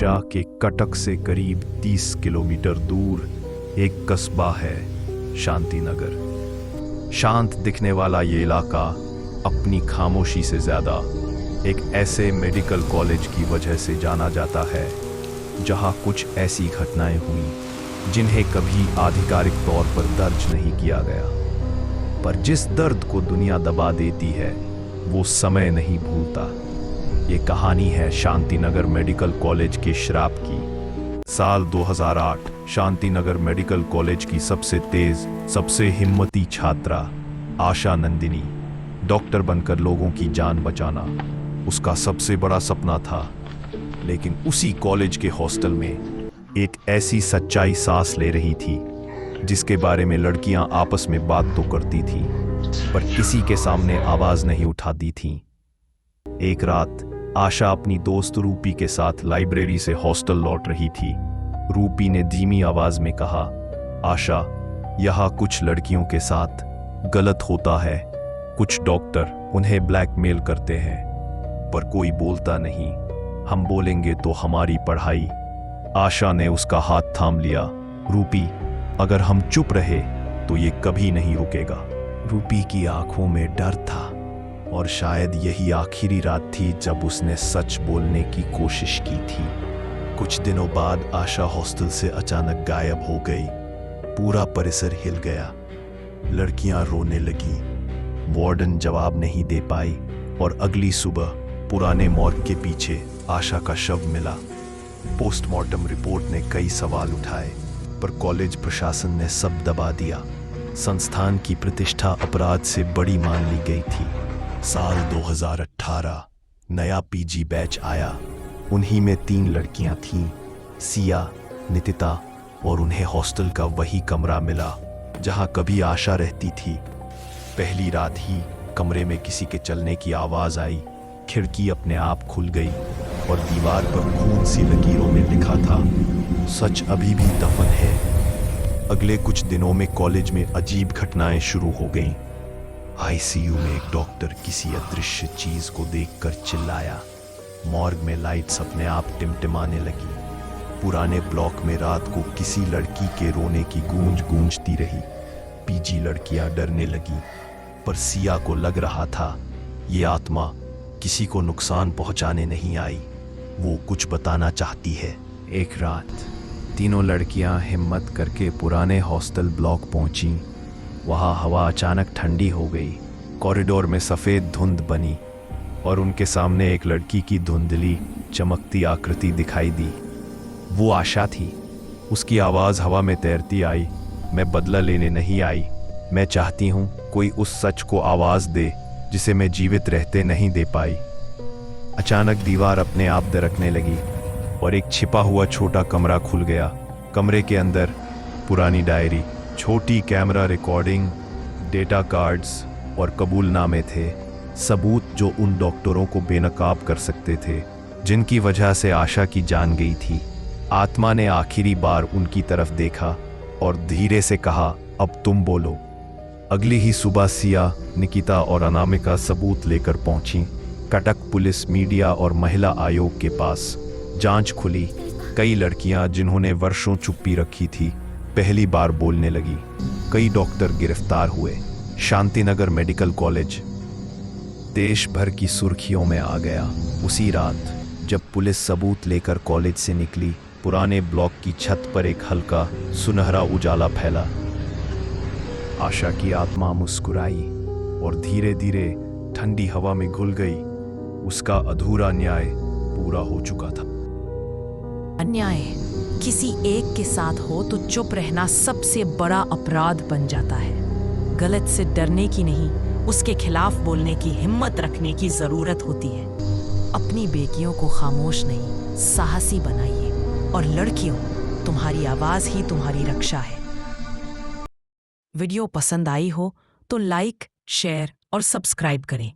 ओडिशा के कटक से करीब 30 किलोमीटर दूर एक कस्बा है शांतिनगर। शांत दिखने वाला ये इलाका अपनी खामोशी से ज़्यादा एक ऐसे मेडिकल कॉलेज की वजह से जाना जाता है जहां कुछ ऐसी घटनाएं हुई जिन्हें कभी आधिकारिक तौर पर दर्ज नहीं किया गया, पर जिस दर्द को दुनिया दबा देती है वो समय नहीं भूलता। ये कहानी है शांतिनगर मेडिकल कॉलेज के श्राप की। साल 2008 शांतिनगर मेडिकल कॉलेज की सबसे तेज, सबसे हिम्मती छात्रा आशा नंदिनी, डॉक्टर बनकर लोगों की जान बचाना उसका सबसे बड़ा सपना था। लेकिन उसी कॉलेज के हॉस्टल में एक ऐसी सच्चाई सांस ले रही थी जिसके बारे में लड़कियां आपस में बात तो करती थी पर किसी के सामने आवाज नहीं उठाती थीं। एक रात आशा अपनी दोस्त रूपी के साथ लाइब्रेरी से हॉस्टल लौट रही थी। रूपी ने धीमी आवाज में कहा, आशा, यहाँ कुछ लड़कियों के साथ गलत होता है। कुछ डॉक्टर उन्हें ब्लैकमेल करते हैं पर कोई बोलता नहीं। हम बोलेंगे तो हमारी पढ़ाई। आशा ने उसका हाथ थाम लिया। रूपी, अगर हम चुप रहे तो ये कभी नहीं रुकेगा। रूपी की आंखों में डर था और शायद यही आखिरी रात थी जब उसने सच बोलने की कोशिश की थी। कुछ दिनों बाद आशा हॉस्टल से अचानक गायब हो गई। पूरा परिसर हिल गया। लड़कियां रोने लगीं। वार्डन जवाब नहीं दे पाई और अगली सुबह पुराने मॉर्ग के पीछे आशा का शव मिला। पोस्टमार्टम रिपोर्ट ने कई सवाल उठाए पर कॉलेज प्रशासन ने सब दबा दिया। संस्थान की प्रतिष्ठा अपराध से बड़ी मान ली गई थी। साल 2018 नया पीजी बैच आया। उन्हीं में 3 लड़कियां थीं, सिया, नितिता, और उन्हें हॉस्टल का वही कमरा मिला जहां कभी आशा रहती थी। पहली रात ही कमरे में किसी के चलने की आवाज आई। खिड़की अपने आप खुल गई और दीवार पर खून सी लकीरों में लिखा था, सच अभी भी दफन है। अगले कुछ दिनों में कॉलेज में अजीब घटनाएं शुरू हो गईं। आईसीयू में एक डॉक्टर किसी अदृश्य चीज को देखकर चिल्लाया। मॉर्ग में लाइट्स अपने आप टिमटिमाने लगी। पुराने ब्लॉक में रात को किसी लड़की के रोने की गूंज गूंजती रही। पीजी लड़कियां डरने लगी पर सिया को लग रहा था ये आत्मा किसी को नुकसान पहुंचाने नहीं आई, वो कुछ बताना चाहती है। एक रात तीनों लड़कियां हिम्मत करके पुराने हॉस्टल ब्लॉक पहुंची। वहां हवा अचानक ठंडी हो गई। कॉरिडोर में सफेद धुंध बनी और उनके सामने एक लड़की की धुंधली चमकती आकृति दिखाई दी। वो आशा थी। उसकी आवाज हवा में तैरती आई, मैं बदला लेने नहीं आई। मैं चाहती हूं कोई उस सच को आवाज दे जिसे मैं जीवित रहते नहीं दे पाई। अचानक दीवार अपने आप दरकने लगी और एक छिपा हुआ छोटा कमरा खुल गया। कमरे के अंदर पुरानी डायरी, छोटी कैमरा रिकॉर्डिंग, डेटा कार्ड्स और कबूलनामे थे। सबूत जो उन डॉक्टरों को बेनकाब कर सकते थे जिनकी वजह से आशा की जान गई थी। आत्मा ने आखिरी बार उनकी तरफ देखा और धीरे से कहा, अब तुम बोलो। अगली ही सुबह सिया, निकिता और अनामिका सबूत लेकर पहुंची। कटक पुलिस, मीडिया और महिला आयोग के पास जांच खुली। कई लड़कियां जिन्होंने वर्षों चुप्पी रखी थी पहली बार बोलने लगी। कई डॉक्टर गिरफ्तार हुए। शांतिनगर मेडिकल कॉलेज देश भर की सुर्खियों में आ गया। उसी रात जब पुलिस सबूत लेकर कॉलेज से निकली, पुराने ब्लॉक की छत पर एक हल्का सुनहरा उजाला फैला। आशा की आत्मा मुस्कुराई और धीरे धीरे ठंडी हवा में घुल गई। उसका अधूरा न्याय पूरा हो चुका था। अन्याय किसी एक के साथ हो तो चुप रहना सबसे बड़ा अपराध बन जाता है। गलत से डरने की नहीं, उसके खिलाफ बोलने की हिम्मत रखने की जरूरत होती है। अपनी बेटियों को खामोश नहीं, साहसी बनाइए। और लड़कियों, तुम्हारी आवाज ही तुम्हारी रक्षा है। वीडियो पसंद आई हो तो लाइक, शेयर और सब्सक्राइब करें।